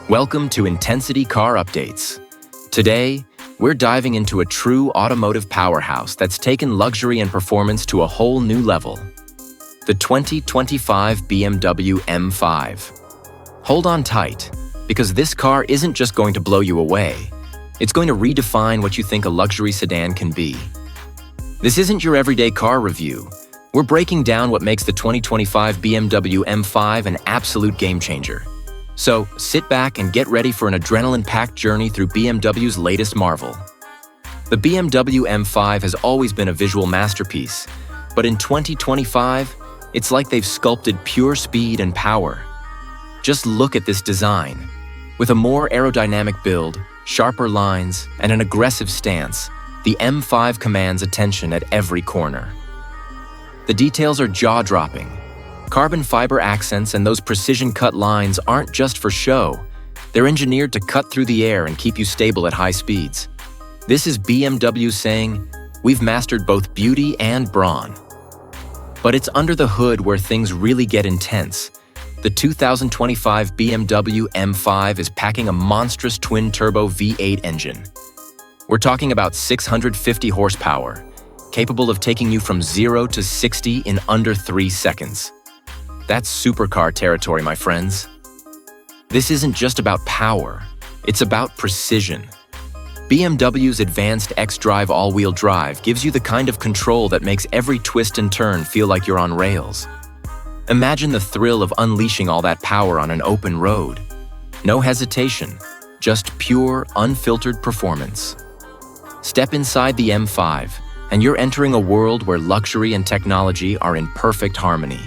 Welcome to Intensity Car Updates. Today, we're diving into a true automotive powerhouse that's taken luxury and performance to a whole new level. The 2025 BMW M5. Hold on tight, because this car isn't just going to blow you away. It's going to redefine what you think a luxury sedan can be. This isn't your everyday car review. We're breaking down what makes the 2025 BMW M5 an absolute game changer. So, sit back and get ready for an adrenaline-packed journey through BMW's latest marvel. The BMW M5 has always been a visual masterpiece, but in 2025, it's like they've sculpted pure speed and power. Just look at this design. With a more aerodynamic build, sharper lines, and an aggressive stance, the M5 commands attention at every corner. The details are jaw-dropping. Carbon fiber accents and those precision-cut lines aren't just for show. They're engineered to cut through the air and keep you stable at high speeds. This is BMW saying, we've mastered both beauty and brawn. But it's under the hood where things really get intense. The 2025 BMW M5 is packing a monstrous twin-turbo V8 engine. We're talking about 650 horsepower, capable of taking you from 0 to 60 in under 3 seconds. That's supercar territory, my friends. This isn't just about power, it's about precision. BMW's advanced xDrive all-wheel drive gives you the kind of control that makes every twist and turn feel like you're on rails. Imagine the thrill of unleashing all that power on an open road. No hesitation, just pure, unfiltered performance. Step inside the M5, and you're entering a world where luxury and technology are in perfect harmony.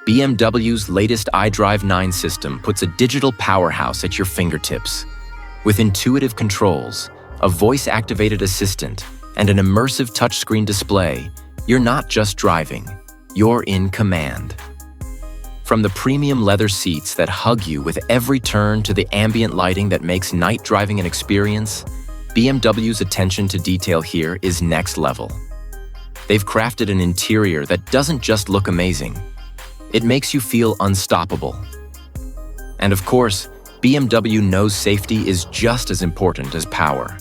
BMW's latest iDrive 9 system puts a digital powerhouse at your fingertips. With intuitive controls, a voice-activated assistant, and an immersive touchscreen display, you're not just driving, you're in command. From the premium leather seats that hug you with every turn to the ambient lighting that makes night driving an experience, BMW's attention to detail here is next level. They've crafted an interior that doesn't just look amazing, it makes you feel unstoppable. And of course, BMW knows safety is just as important as power.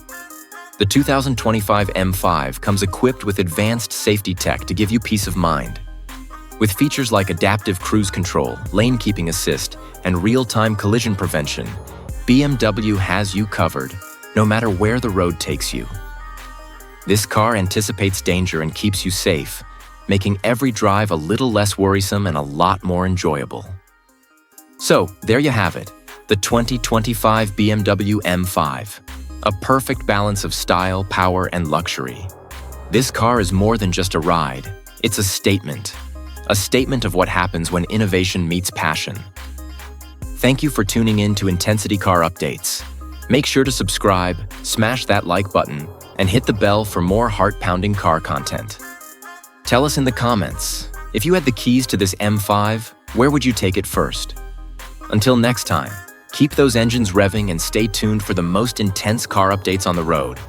The 2025 M5 comes equipped with advanced safety tech to give you peace of mind. With features like adaptive cruise control, lane keeping assist, and real-time collision prevention, BMW has you covered, no matter where the road takes you. This car anticipates danger and keeps you safe, making every drive a little less worrisome and a lot more enjoyable. So, there you have it, the 2025 BMW M5. A perfect balance of style, power, and luxury. This car is more than just a ride, it's a statement. A statement of what happens when innovation meets passion. Thank you for tuning in to Intensity Car Updates. Make sure to subscribe, smash that like button, and hit the bell for more heart-pounding car content. Tell us in the comments, if you had the keys to this M5, where would you take it first? Until next time, keep those engines revving and stay tuned for the most intense car updates on the road.